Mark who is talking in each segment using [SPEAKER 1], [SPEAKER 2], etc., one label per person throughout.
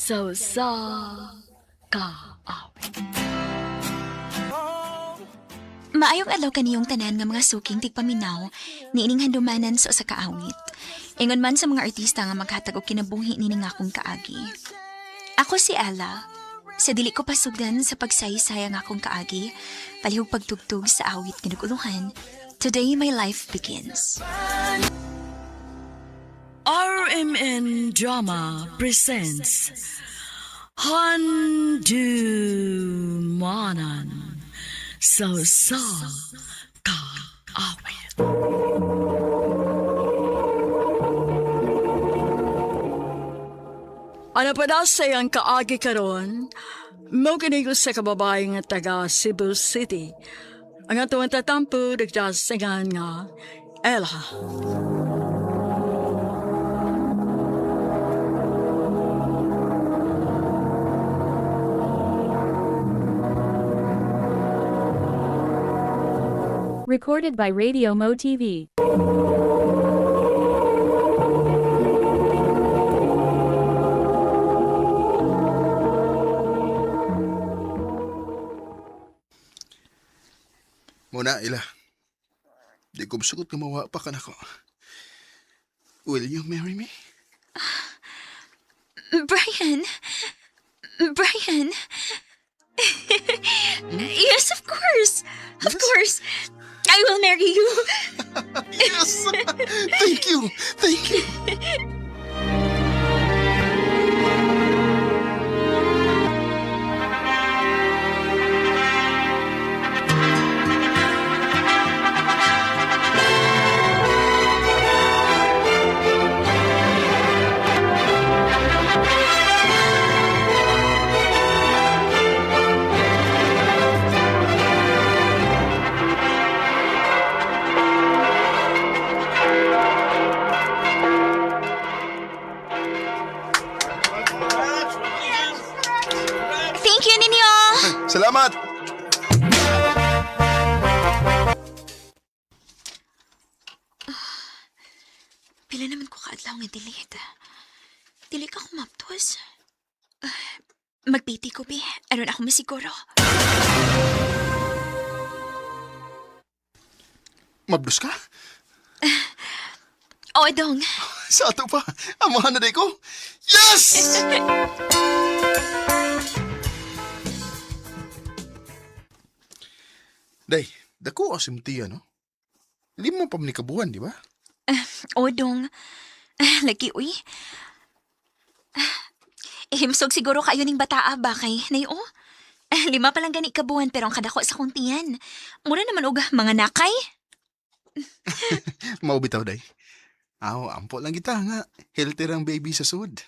[SPEAKER 1] sa kaawit.
[SPEAKER 2] Maayong adlaw kaniyong tanan nga mga suking tigpaminaw niining handumanan sa usa ka awit. Ingon man sa mga artista nga maghatag og kinabuhi nining akong kaagi. Ako si Ella. Sa dili ko pasugdan sa pagsaysay ang akong kaagi, palihog pagtugtog sa awit nga naguluhan. Today my life begins.
[SPEAKER 1] RMN Drama presents Handumanan sa kaawit. Ano pa daw sayang kaagi karon? Mo kinigo sa kababae nga taga Cebu City. Ang atong tatampo nagdasagan nga Ella.
[SPEAKER 3] Recorded by Radio Mo TV.
[SPEAKER 4] Muna, Ila. Di ko masukot na mawa pa ka na ko. Will you marry me?
[SPEAKER 2] Brian? Brian? Yes, of course. Of course. I will marry you.
[SPEAKER 4] Yes! Thank you! Thank you!
[SPEAKER 2] Thank you, Ninyo.
[SPEAKER 4] Salamat!
[SPEAKER 2] Pila naman ko kaadlaw nga delete. Dili ka kumaptos. Magpiti ko, Bi. Aron ako masiguro.
[SPEAKER 4] Mabdos ka?
[SPEAKER 2] O, dong.
[SPEAKER 4] Sa ato pa. Amahan na day ko. Yes! Day, dako asim tiya, no? Lima pa man ni kabuhan, di ba?
[SPEAKER 2] O, dong. Lagi, uy. Himsog siguro kayo ning bataa ba kay Nayo? 5 pa lang gani kabuhan pero ang kadako sa kuntiyan. Mura naman og mga nakay.
[SPEAKER 4] Maubitaw, day. Aw, ampo lang kita nga. Healthy rang baby sa sud.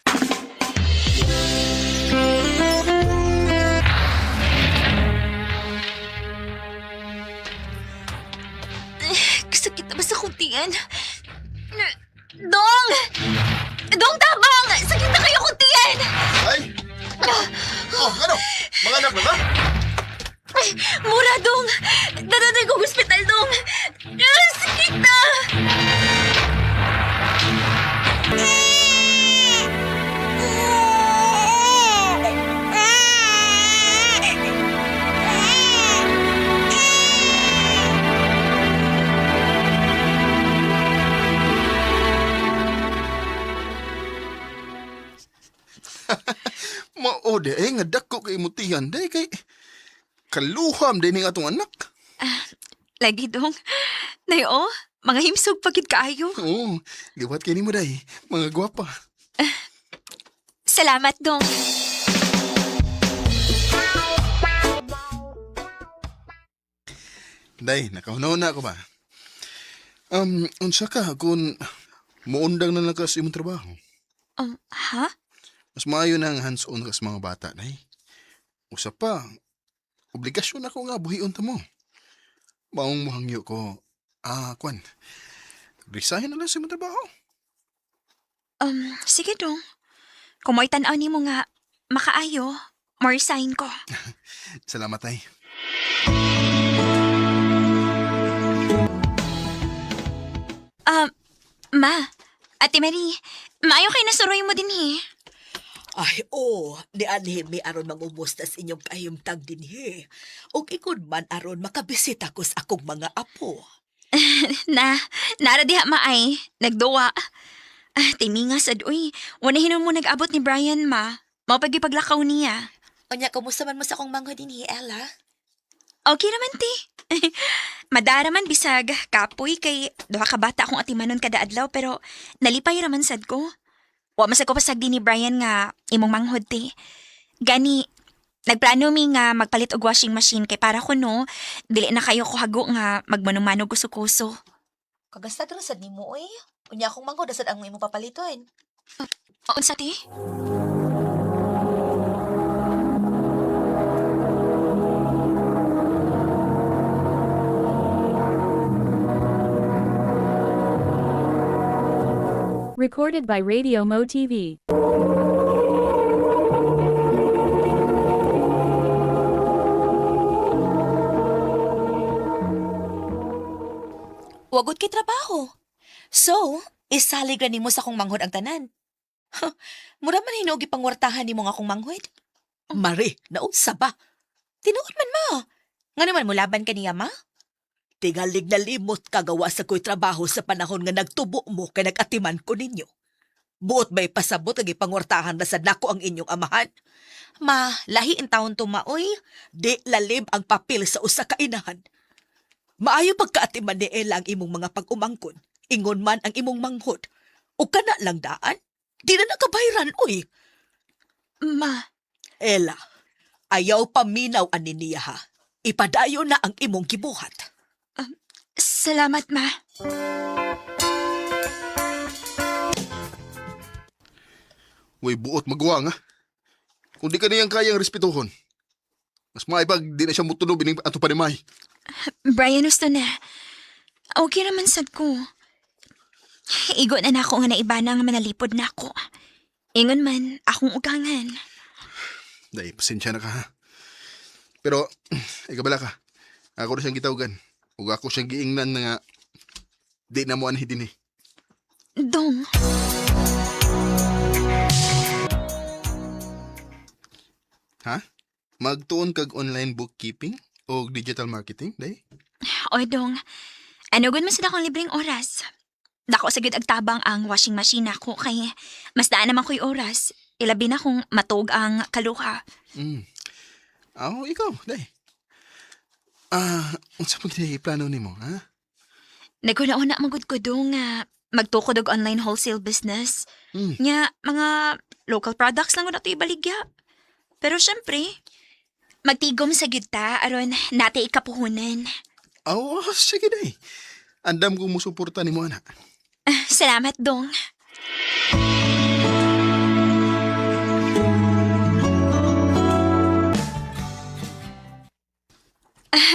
[SPEAKER 2] Sakit na ba sa kuntiyan? Dong! Dong, tabang! Sakit na kayo kuntiyan!
[SPEAKER 4] Ay! Oh, ano? Mga anak na ba?
[SPEAKER 2] Ay, mura, Dong! Dadaday ko hospital, Dong! Sakit na!
[SPEAKER 4] Maode, nga dako kay mutihan. Day kay kaluham din ng atong anak.
[SPEAKER 2] Lagi, Dong. Nayo, mga himsog pagid kaayo.
[SPEAKER 4] Oo, liwat kay ni mo, day. Mga gwapa.
[SPEAKER 2] Salamat, Dong.
[SPEAKER 4] Day, nakahunaw na ako ba? Unsa ka kung muundang na lang ka sa imong trabaho?
[SPEAKER 2] Ha?
[SPEAKER 4] Mas maayo na ang hands-on ka sa mga bata, day. Usa pa, obligasyon ako nga buhion ta mo. Maong muhangyo ko, kwan, resign na lang sa imong trabaho.
[SPEAKER 2] Sige, Dong. Kung mo'y tanaw ni mo nga makaayo, more sign ko.
[SPEAKER 4] Salamat, day.
[SPEAKER 2] Ma, Ate Marie, maayo kay nasuroy mo din eh.
[SPEAKER 5] Ay, di anhi mi aron mangumusta sa inyong kahimtang dinhi. Ug ikod man aron makabisita ko sa akong mga apo.
[SPEAKER 2] Na, nara diha maay. Nagduwa. Timinga sad, uy. Wala hinon mo nag-abot ni Brian, ma. Mapagipaglakaw niya.
[SPEAKER 5] Anya, kumusta man mo sa akong mangho dinhi, Ella?
[SPEAKER 2] Okay naman, ti. Madara man bisag. Kapoy kay duha ka bata akong atimanon kada adlaw pero nalipay raman sad ko. Wa masag ko pasag din ni Brian nga imong manghod, ti. Gani, nagplano mi nga magpalit og washing machine kay para ko no, dili na kayo ko hago nga magmanumanog kuso-kuso.
[SPEAKER 5] Kagasta ra sad nimo oy. Unya akong mangho dasad ang imo papaliton.
[SPEAKER 2] O, unsa, ti?
[SPEAKER 3] Recorded by Radio Mo TV.
[SPEAKER 5] Wagod kay trabaho. So, isalig ra nimo sa akong manghod ang tanan. Mura man hinuog ipangwartahan nimo nga akong manghod. Mari, naunsa ba? Tinuod man ma. Nga naman mo laban ka niya, ma? Tingalig na limot kagawa sa ko'y trabaho sa panahon nga nagtubo mo kay nag-atiman ko ninyo. Buot ba'y pasabot ang ipangwartahan na sa nako ang inyong amahan? Ma, lahi in taon tumaoy, di lalib ang papel sa usa ka inahan. Maayo pagkaatiman ni Ella ang imong mga pag-umangkon, ingon man ang imong manghod. O kana lang daan, di na nakabayran, uy.
[SPEAKER 2] Ma,
[SPEAKER 5] Ella, ayaw paminaw ani niya ha. Ipadayo na ang imong gibuhat.
[SPEAKER 2] salamat, ma.
[SPEAKER 4] Uy, buot magawa nga. Kung di ka niyang kayang respetuhon, mas maipag di na siya mutunog bining ato panimay.
[SPEAKER 2] Brian, gusto na. Okay naman sad ko. Igo na nako nga naiba na nga manalipod na ako. Ingon man, akong ugangan.
[SPEAKER 4] Dahil, pasensya na ka ha. Pero, ikabala ka. Ako na siyang gitawgan. Ug ako siyang giingnan na nga di na mo anhi din eh.
[SPEAKER 2] Dong,
[SPEAKER 4] Ha? Magtuon kag online bookkeeping o digital marketing, day?
[SPEAKER 2] oy dong. Ano gud man sa akong libreng oras. Dako sa gud agtabang ang washing machine nako kay mas daan naman ko'y oras. Ilabi na kung matug ang kaluha.
[SPEAKER 4] Ikaw, day. Unsa pag plano nimo, ha?
[SPEAKER 2] Naguna-una magud ko dong nga magtukod og online wholesale business.
[SPEAKER 4] Mm.
[SPEAKER 2] Nya mga local products lang gud ato ibaligya. Pero syempre, magtigom sa gyud ta aron nate ikapuhunan.
[SPEAKER 4] Sige, day. Andam kong musuporta nimo, ana.
[SPEAKER 2] Salamat dong.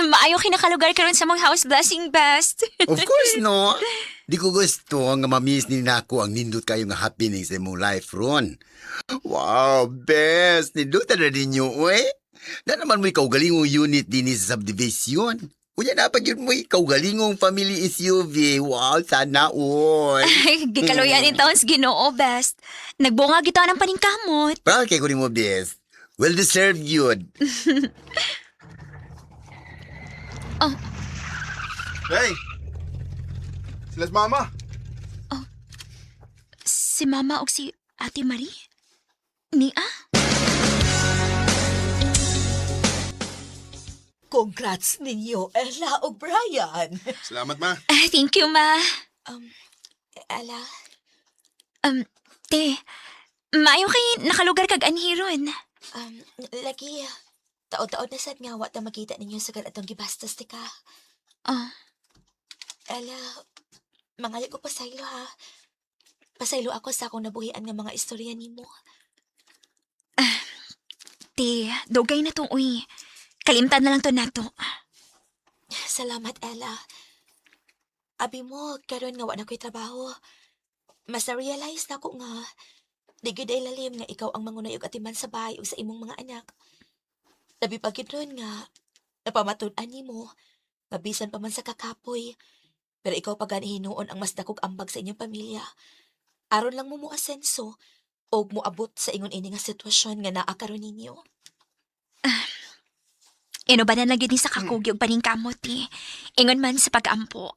[SPEAKER 2] Maayo kinakalugar karon sa mga house blessing best.
[SPEAKER 6] Of course, no. Di ko gusto nga mamiss ni nako ang nindot kayo nga happening sa imong life ron. Wow, best. Nindot na ninyo, eh. Na naman mo ikaw galingong unit din sa subdivision. Kuya na pag yun mo ikaw galingong family SUV. Wow, sana all.
[SPEAKER 2] Gikaloyan in taons Ginoo best. Nagbunga gito ng paningkamot.
[SPEAKER 6] Proud kay ko mo, best. Well deserved yun.
[SPEAKER 4] Day! Silas mama!
[SPEAKER 2] Si Mama o si Ate Marie? Nia?
[SPEAKER 5] Congrats ninyo, Ella o Brian.
[SPEAKER 4] Salamat, ma.
[SPEAKER 2] Thank you, Ma.
[SPEAKER 5] Ella,
[SPEAKER 2] Te, maayo kay nakalugar kag anhiron.
[SPEAKER 5] lagi, taon-taon na sad nga wa ta makita ninyo sa kanatong gibastos tika.
[SPEAKER 2] Oh,
[SPEAKER 5] Ella, mangali ko pasaylo ha. Pasaylo ako sa akong nabuhian nga mga istorya nimo.
[SPEAKER 2] te, dugay na to, uy. Kalimtan na lang to nato.
[SPEAKER 5] Salamat, Ella. Abi mo, karon nga wa na ko'y trabaho. Mas na-realize na ko nga, di gyud ay lalim nga ikaw ang mangunay og atiman sa bahay ug sa imong mga anak. Labi pa gyud ron nga, napamatud-an nimo, nga bisan pa man sa kakapoy, pero ikaw pa gani hinuon ang mas dakog ambag sa inyong pamilya. Aron lang mo mo asenso, og moabot sa ingon ini nga sitwasyon nga naa karon ninyo.
[SPEAKER 2] Inubanan lang yun ni sa kakugi og paningkamot eh. Ingon man sa pag-ampo.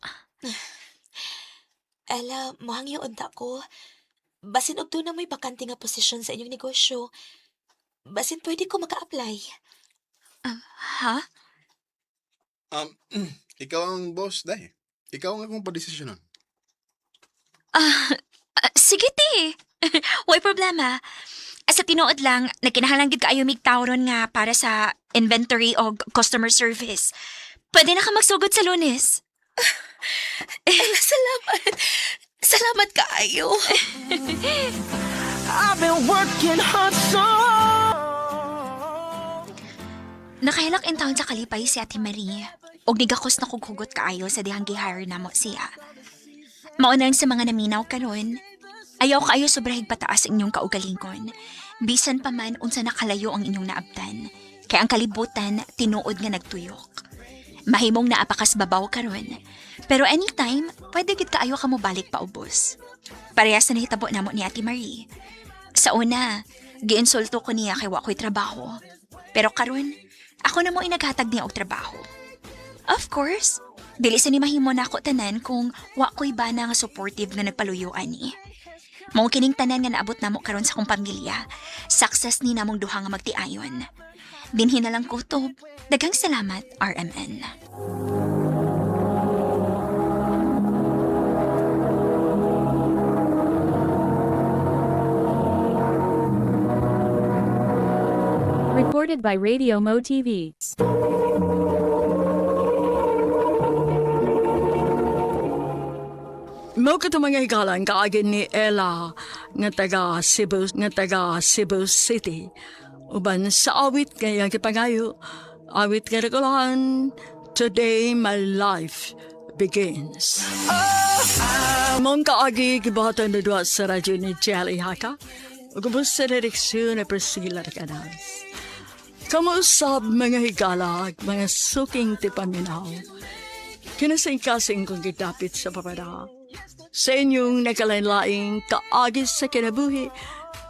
[SPEAKER 5] Ella, mohangyo unta ko. Basin og na may bakante nga posisyon sa inyong negosyo. Basin pwede ko maka-apply.
[SPEAKER 2] Ha?
[SPEAKER 4] Ikaw ang boss, day. Ikaw ang akong padesisyonan.
[SPEAKER 2] Sige ti. Way problema. Sa tinuod lang, nagkinahanglan gid kaayo mig tawron nga para sa inventory o customer service. Pwede na ka magsugod sa Lunes.
[SPEAKER 5] Ella, salamat. Salamat kaayo.
[SPEAKER 7] I've been working hard so.
[SPEAKER 2] Nakahilak in town sa kalipay si Ate Marie. Og nigakos na kughugot kaayo sa dihang gi-hire namo siya. Maunang sa mga naminaw karon, ayaw kaayo sobrahig pataas ang inyong kaugalingon. Bisan pa man unsa nakalayo ang inyong naabtan. Kaya ang kalibutan tinuod nga nagtuyok. Mahimong naapakas babaw karon. Pero anytime, pwede gid kaayo ka mo balik pa ubos. Parehas na nahitabo namo ni Ate Marie. Sa una, giinsulto ko niya kay wa ko'y trabaho. Pero karon, ako na mo inaghatag niya og trabaho. Of course, dili sa ni mahimo na ako tanan kung wa ko'y bana nga supportive nga nagpaluyuan ni. Mao kining tanan nga naabot namo karon sa akong pamilya. Success ni namong duha nga magtiayon. Dinhi na lang kutob. Daghang salamat, RMN.
[SPEAKER 3] Recorded by Radio Mo TV.
[SPEAKER 1] Mo ka mga higalan kaagin ni Ella nga taga Cebu City. Uban sa awit kaya kipangayo, awit nga regulahan, Today My Life Begins. Mong kaagi kibatan na duwa sa radyo ni Jelly Haka, ugubos sa direksyon na Priscilla Canas. Kamusab mga higala, mga suking tipaminaw. Kinasing-kasing kong gitapit sa papada. Sa inyong nagkalain-laing kaagis sa kinabuhi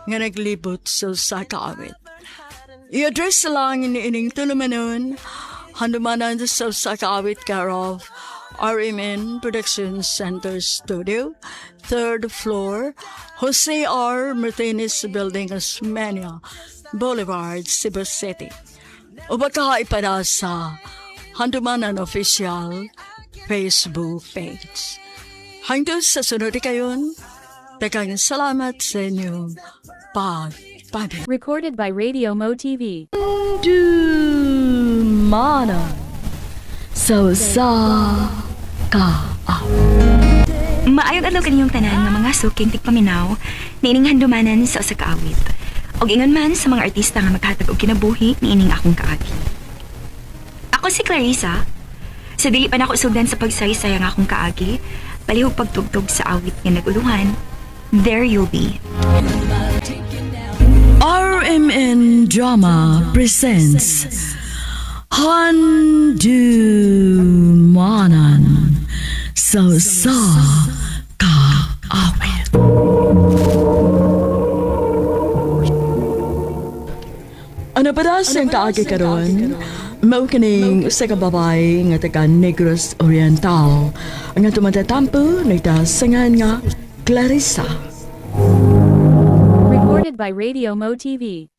[SPEAKER 1] nga naglibot sa kaawit. I-address lang iniining tulumanon, handumanan sa kaawit care of RMN Production Center Studio, 3rd floor, Jose R. Martinez Building, Osmeña Boulevard, Cebu City. O baka ipada sa Handumanan Official Facebook page. Hanggang sa sunod kayon, daghang salamat sa inyong pagpapanood.
[SPEAKER 3] Recorded by Radio Mo TV.
[SPEAKER 1] Mana sa ka.
[SPEAKER 2] Maayong adlaw kaniyong tanan nga mga suking tigpaminaw niining handumanan sa usa ka awit. Og ingon man sa mga artista nga maghatag og kinabuhi niining akong kaagi. Ako si Clarissa. Sa dili pa nako sugdan sa pagsaysay ang akong kaagi, palihog pagtugtog sa awit nga naguluhan, There You'll Be.
[SPEAKER 1] RMN Drama presents Handumanan sa kaawit. Ano pa das ang kaagi karon? Mao kining usa ka babae nga taga Negros Oriental ang atong matatampo nagdasangan nga Clarissa.
[SPEAKER 3] Recorded by Radio Mo TV.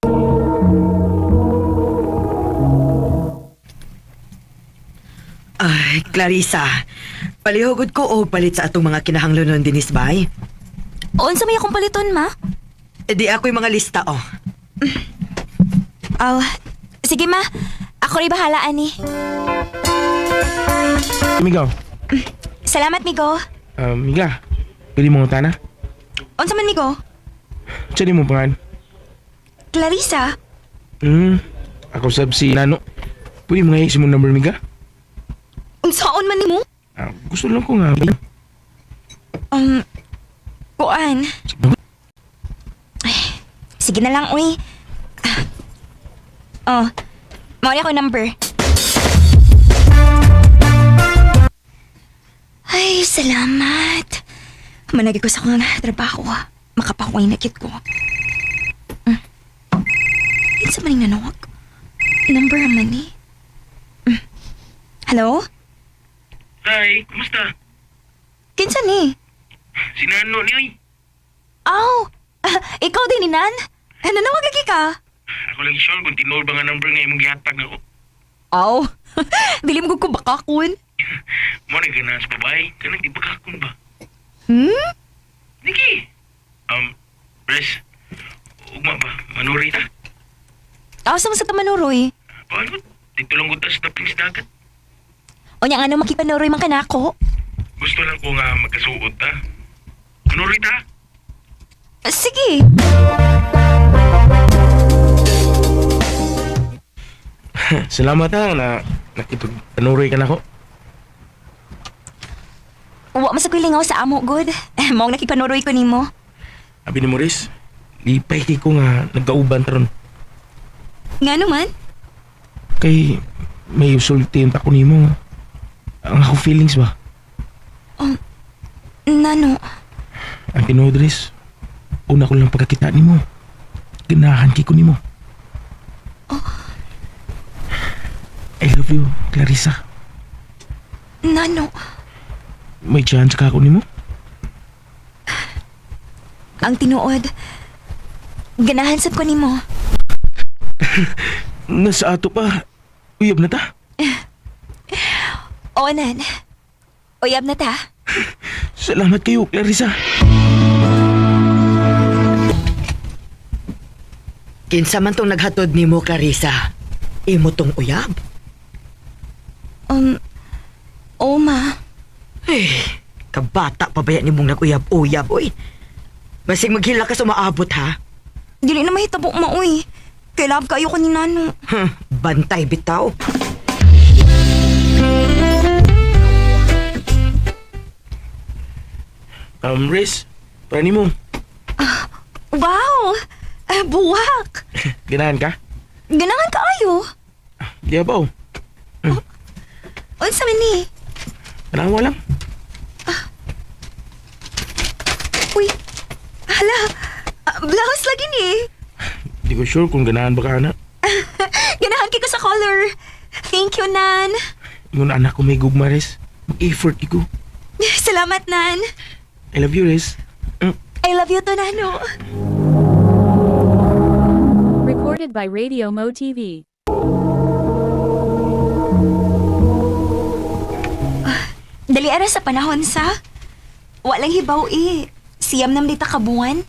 [SPEAKER 8] Ay, Clarissa, palihugod ko o palit sa atong mga kinahanglanon dinis bay?
[SPEAKER 2] Unsa may akong paliton, ma?
[SPEAKER 8] E di ako'y mga lista, oh.
[SPEAKER 2] Oh, sige ma. Ako rin bahala, ani.
[SPEAKER 9] Migo,
[SPEAKER 2] Salamat, Migo.
[SPEAKER 9] Miga, pwede mo utana?
[SPEAKER 2] Unsa man, Migo?
[SPEAKER 9] Saan mo pangan?
[SPEAKER 2] Clarissa?
[SPEAKER 9] Ako sab si Nano. Pwede mo nga isin mo number, Miga?
[SPEAKER 2] Unsaon man nimo?
[SPEAKER 9] Gusto lang ko nga.
[SPEAKER 2] Kuan. Ay, sige na lang, uy. Mao ni ako number. Ay, salamat. Managi ko sa akong trabaho. Makapakuhay na kit ko. Kinsa man yung nanawag? Number man ni. Hello?
[SPEAKER 9] Hi, kumusta?
[SPEAKER 2] Kinsa ni?
[SPEAKER 9] Si Nano ni, oy.
[SPEAKER 2] Aw! Ikaw din ni Nan? Nanawag lagi ka?
[SPEAKER 9] Ako lang sure kung tinol ba nga number nga imong gihatag ako.
[SPEAKER 2] Aw! Dili mo ko bakakon.
[SPEAKER 9] Mo na ganahan sa babae, kanang ibagakon ba?
[SPEAKER 2] Hmm?
[SPEAKER 9] Niki! Bres, ugma ba? Manuri ta?
[SPEAKER 2] Asa mo sa tamanuroy?
[SPEAKER 9] Paano? Dito lang gutas na pings dagat.
[SPEAKER 2] O niya ano makipanuroy man ka na ako?
[SPEAKER 9] Gusto lang ko nga magkasuot ta. Manuri ta?
[SPEAKER 2] Sige.
[SPEAKER 9] Salamat ha na nakipag-anuroy ka na ako.
[SPEAKER 2] Wa masakwilingaw sa amo, good. Maong nakipanuroy ko nimo.
[SPEAKER 9] Abi ni Maurice, lipay kay ko nga nagkauban taron.
[SPEAKER 2] Nga naman?
[SPEAKER 9] Kay may usulti yung tako nimo. Ang ako feelings ba?
[SPEAKER 2] Nano?
[SPEAKER 9] Ang tinuod, Riz, una ko lang pagkakita nimo. Ganahan kay ko nimo. I love you, Clarissa.
[SPEAKER 2] Nano?
[SPEAKER 9] May chance ka ako nimo?
[SPEAKER 2] Ang tinuod. Ganahan sab ko nimo.
[SPEAKER 9] Nasa ato pa. Uyab na ta.
[SPEAKER 2] O, Nan. Uyab na ta.
[SPEAKER 9] Salamat kayo, Clarissa.
[SPEAKER 8] Kinsa man tong naghatod nimo, Clarissa? Imo tong uyab?
[SPEAKER 2] Oo, ma.
[SPEAKER 8] Kabata pa ba yan nimong nag-uyab-uyab, oy? Basig maghila ka sa maabot, ha?
[SPEAKER 2] Dili na mahitabo, ma, uy. Kailab kayo ko ni Nano.
[SPEAKER 8] Bantay bitaw.
[SPEAKER 9] Riz, para nimo.
[SPEAKER 2] Wow! Buwak!
[SPEAKER 9] Ganahan ka?
[SPEAKER 2] Ganahan ka ayo.
[SPEAKER 9] Di ba?
[SPEAKER 2] Unsa man ni?
[SPEAKER 9] Ganahan lang.
[SPEAKER 2] Uy! Hala! Blouse lagi ni.
[SPEAKER 9] Di ko sure kung ganahan ba ka na.
[SPEAKER 2] Ganahan ka sa color. Thank you, Nan.
[SPEAKER 9] Yung anak ko may gugma, Riz. Mag-effort ko.
[SPEAKER 2] Salamat, Nan.
[SPEAKER 9] I love you, Riz.
[SPEAKER 2] I love you to, Nano.
[SPEAKER 3] Recorded by Radio Mo TV.
[SPEAKER 2] Dali ara sa panahon sa. Walang hibaw Siyam nam dita kabuan.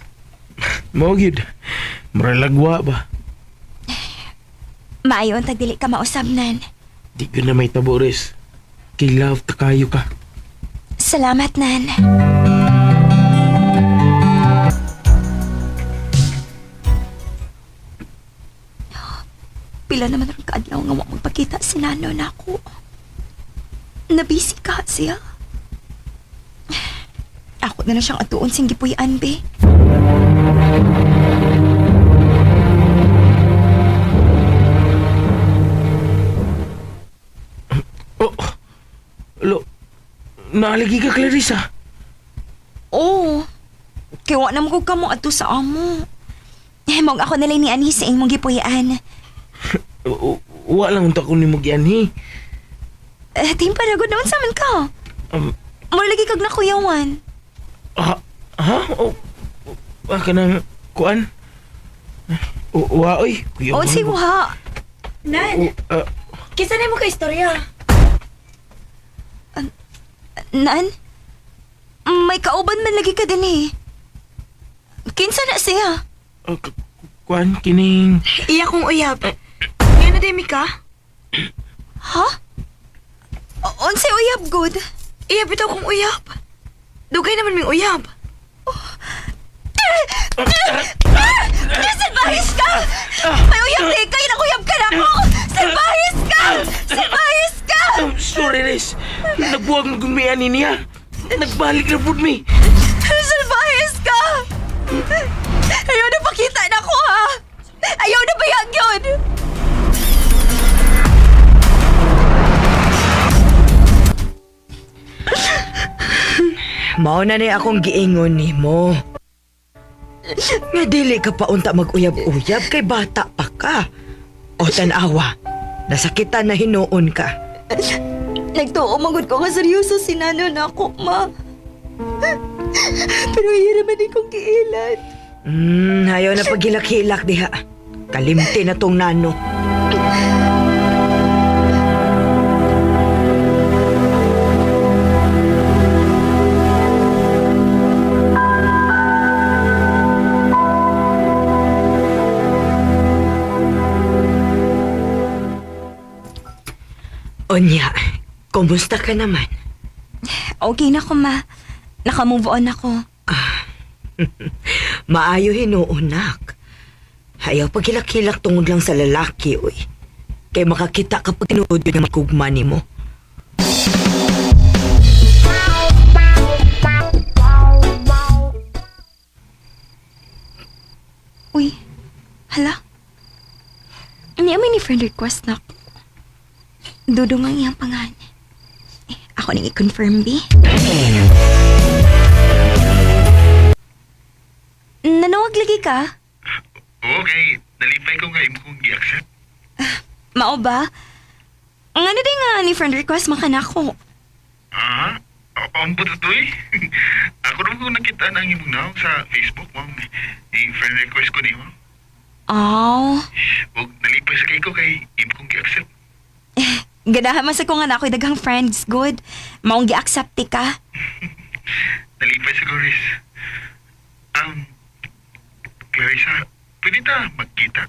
[SPEAKER 9] Mo gyud. Maralagwa ba?
[SPEAKER 2] Maayon tag dili ka mausab, Nan.
[SPEAKER 9] Di ko na may tabo, Riz. Kay love ta kayo ka.
[SPEAKER 2] Salamat, Nan. Pila naman ang kaadlaw nga wa magpakita si Nano na ako. Nabisi ka siya. Ako na siyang atuon sing gipuy-an, be.
[SPEAKER 9] Oh, lo, naalagi ka, Clarissa.
[SPEAKER 2] Oo. Kaya wa na mo ka mo ato sa amo. Mong ako na lang ni Ani sa imong gipuy-an.
[SPEAKER 9] Wa lang unta ko ni mo gianhi.
[SPEAKER 2] Timpa na naman sa amin ka. Lagi kag nakuyawan.
[SPEAKER 9] Ha? Ka nang kuan? Wa, oy.
[SPEAKER 2] O, si Waha.
[SPEAKER 10] Nan, kisa na mo ka istorya.
[SPEAKER 2] Nan? May kauban man lagi ka din Kinsa na siya?
[SPEAKER 9] Kuan, kining...
[SPEAKER 10] Iya kong uyab. Yan na demi ka?
[SPEAKER 2] Ha? Unsa uyab, good?
[SPEAKER 10] Iya bitaw kong uyab. Dugay naman may uyab.
[SPEAKER 2] Salbahis ka! May uyab na ikay, nakuyab ka na ako! Salbahis ka! Salbahis ka!
[SPEAKER 9] Sorry, Riz. Nagbuwag ng gumiyan niya. Nagbalik na po mi.
[SPEAKER 2] Salbahis ka! Ayaw na pakita na ko, ha? Ayaw na bayag yun!
[SPEAKER 8] Mao na ni akong giingon nimo. Nga dili ka pa unta mag-uyab-uyab kay bata pa ka. O tanawa, nasakitan na hinuon ka.
[SPEAKER 10] Nagtuo magod ko nga seryoso si Nano na ako, ma. Pero hiraman kong kiilan.
[SPEAKER 8] Ayaw na paghilak-hilak diha. Kalimti na tong Nano. Onya, kumusta ka naman?
[SPEAKER 2] Okay na ko, ma. Naka-move on ako.
[SPEAKER 8] Maayo hinuunak. Ayaw paghilak-hilak tungod lang sa lalaki, uy. Kay makakita ka pag tinuod yun ang magkugma ni mo.
[SPEAKER 2] Uy, hala. Niya may ni friend request na ako. Dudong ang iyang pangalan. Ako nang i-confirm, B. Nanawag lagi ka?
[SPEAKER 9] Okay, nalipay ko nga kung i-accept.
[SPEAKER 2] Mao ba? Ang ano din nga ni friend request makanako.
[SPEAKER 9] Ah? Ang buto to eh. Ako rin ko nakita ng imong naong sa Facebook, mong friend request ko niyo.
[SPEAKER 2] Oh.
[SPEAKER 9] Huwag nalipay sa kay ko kay imo kong i-accept.
[SPEAKER 2] Ganahan man sa ko nga na ako'y daghang friends, good. Maong gi-accept ka.
[SPEAKER 9] Nalipay sa Goris. Clarissa, pwede ta magkita?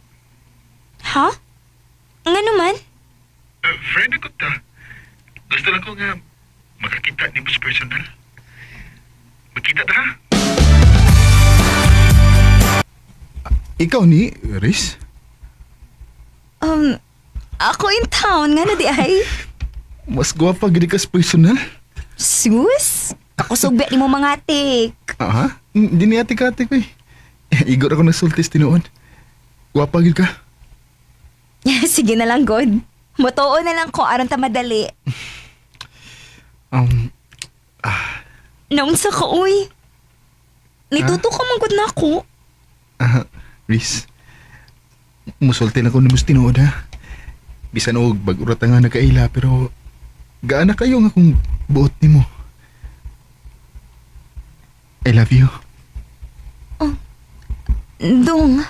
[SPEAKER 2] Ha? Nga naman?
[SPEAKER 9] Friend ako ta. Gusto lang ko nga makakita ni mo sa personal. Magkita ta ha?
[SPEAKER 4] Ikaw ni, Riz?
[SPEAKER 2] Ako in town nga na di ay.
[SPEAKER 4] Mas gwapa gini ka sa personal?
[SPEAKER 2] Sus? Ako sugbi ni mo mga tik.
[SPEAKER 4] Aha, di ni ate-ate ko eh. Igor ako nasultis tinuon. Gwapa gid ka.
[SPEAKER 2] Sige na lang, God. Mutuo na lang ko aron ta madali. Naunsa ka, uy. Nituto ka man gud na ako.
[SPEAKER 4] Riz. Musulti na ko ni mus tinuod ha. Bisan og bag-urat nga nagkaila pero gaana kayo nga kung buot nimo. I love you.
[SPEAKER 2] Dong.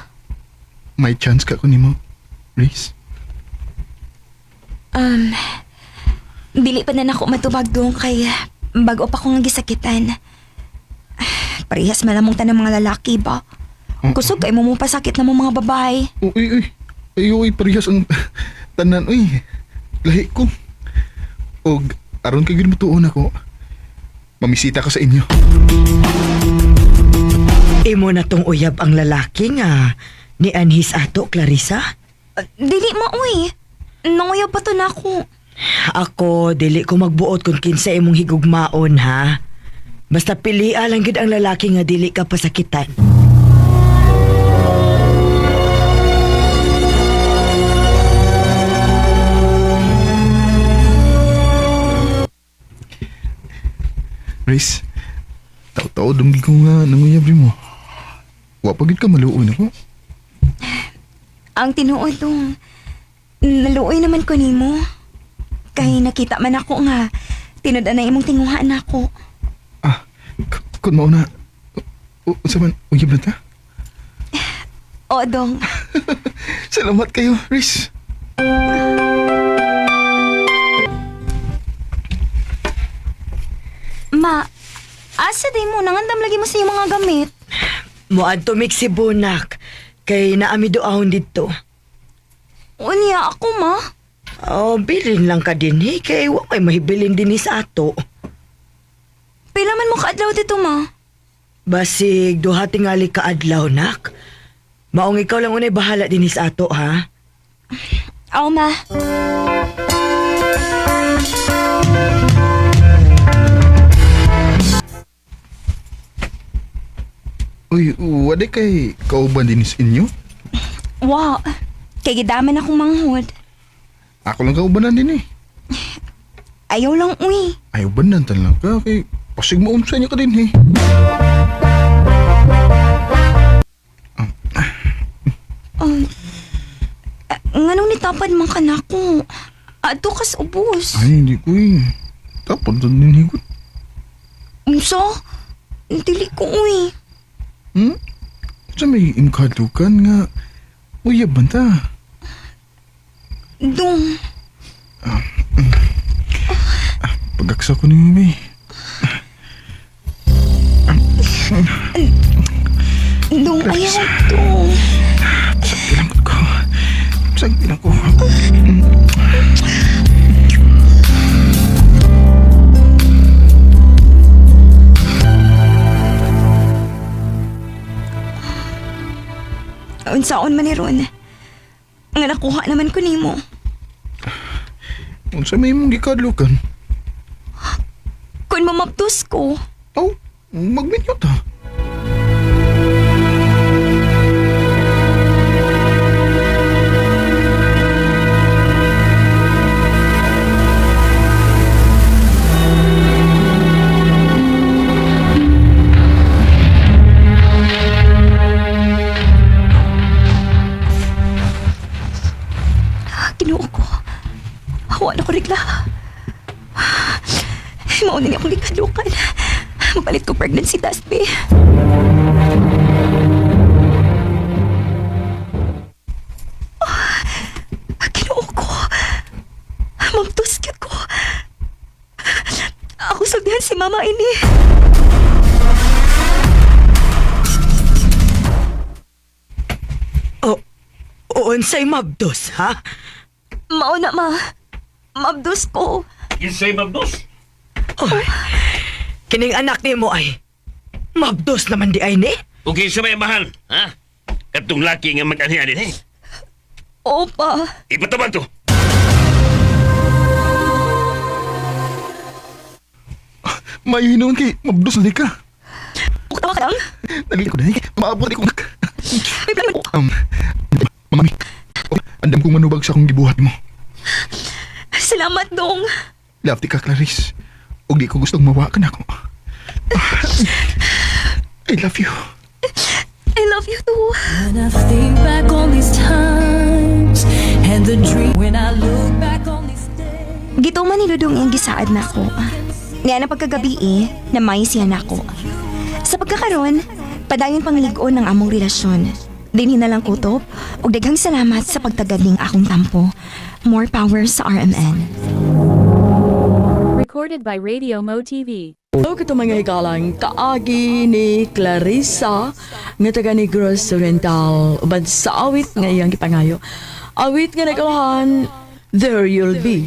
[SPEAKER 4] May chance ka ko nimo, Riz.
[SPEAKER 2] Dili pa na nako matubag dong kay bago pa ko nga gisakitan. Parehas malamong tanang mga lalaki ba? Kusog kay mo pasakit na mo mga babae.
[SPEAKER 4] Uy. Uy, parehas ang tanan, uy. Lahi ko. Og aron kay gid mo tuon ako. Mamisita ko sa inyo.
[SPEAKER 8] Imo na tong uyab ang lalaki nga ni Anhis ato, Clarissa.
[SPEAKER 2] Dili ma, uy. Nanguyab pa to na ako.
[SPEAKER 8] Ako, dili ko magbuot kung kinsa imong higugmaon, ha? Basta pilia lang gid ang lalaki nga dili ka pasakitan.
[SPEAKER 4] Riz, tao-tao dumgi ko nga nanguyab rin mo. Wapagid ka maluoy na ko.
[SPEAKER 2] Ang tinuod dong, naluoy naman ko nimo. Kay nakita man ako nga, tinudan na imong tinguhaan ako.
[SPEAKER 4] Kung mo na, sa man, uyab na ta?
[SPEAKER 2] O, dong.
[SPEAKER 4] Salamat kayo, Riz.
[SPEAKER 2] Ma, asa day mo, nangandam lagi mo sa iyong mga gamit.
[SPEAKER 8] Muad to mix si Bunak, kay naami doahon dito.
[SPEAKER 2] Unya, ako ma.
[SPEAKER 8] Oh, bilin lang ka din, eh, kay wa may mahibilin din sa ato.
[SPEAKER 2] Pila man mo kaadlaw dito, ma?
[SPEAKER 8] Basig, duha tingali ka adlaw, nak. Maong ikaw lang unay bahala din sa ato, ha?
[SPEAKER 2] Oo, ma.
[SPEAKER 4] Uy, wade kay kauban din sa inyo?
[SPEAKER 2] Wow, kay gidaman akong manghod.
[SPEAKER 4] Ako lang kaubanan din eh.
[SPEAKER 2] Ayaw lang, uy.
[SPEAKER 4] Ayaw banantan lang ka, kay pasig maunsa niya ka din eh.
[SPEAKER 10] Nganong nitapad man ka na ko? Ato kas ubos.
[SPEAKER 9] Ay, hindi ko eh. Tapos doon din higot.
[SPEAKER 10] Unsa? Dili ko uy.
[SPEAKER 9] Sa may imkadukan nga. Uyab banta.
[SPEAKER 10] Dong.
[SPEAKER 9] Pagaksa ko ni Mimi.
[SPEAKER 10] Dong, ayaw to.
[SPEAKER 9] Sagpilang ko. Sagpilang ko.
[SPEAKER 10] Unsaon man ni Ron. Nga nakuha naman ko nimo.
[SPEAKER 9] Unsa may mong gikadlukan?
[SPEAKER 10] Kung mamaptos ko.
[SPEAKER 9] Oh, magminyo ta.
[SPEAKER 10] Kinuha ko. Hawa na ko rigla. Mauna niya akong likalukan. Mapalit ko pregnancy test, be. Kinuha ko. Mamtuskit ko. Ako sabihan si mama ini.
[SPEAKER 8] Unsay mabdos, ha?
[SPEAKER 10] Mauna, ma. Mabdos ko.
[SPEAKER 11] Isay mabdos.
[SPEAKER 8] Kining anak ni mo ay mabdos naman di ay ni?
[SPEAKER 11] Okay sa may mahal, ha? Katong laki nga mag-aniya din, eh.
[SPEAKER 10] Opa.
[SPEAKER 11] Ipataman to.
[SPEAKER 9] Mayo hinuon kay mabdos na di ka.
[SPEAKER 10] Buktawa ka lang.
[SPEAKER 9] Dali ko dahil. Maabot ko.
[SPEAKER 10] May plan mo.
[SPEAKER 9] Mami. Andam kong manubag sa akong gibuhat mo.
[SPEAKER 10] Salamat, Dong.
[SPEAKER 9] Love ti ka, Clarice. Og di ko gustong mawakan ako. I love you.
[SPEAKER 10] I love you too.
[SPEAKER 7] When I think back on these times and the dream when I look back on these days.
[SPEAKER 10] Gito man ni Dudong yung gisaad na ko. Nga na pagkagabi na may siya na ko. Sa pagkakaroon, padayon pangligon ng among relasyon. Dinhi na lang kutob ug daghang salamat sa pagtagaling akong tampo. More power sa RMN.
[SPEAKER 3] Recorded by Radio Mo TV.
[SPEAKER 1] Hello, kito mga ikalang kaagi ni Clarissa nga taga Negros Oriental ubad sa awit nga iyang gipangayo. Awit nga nagalahan, There You'll Be.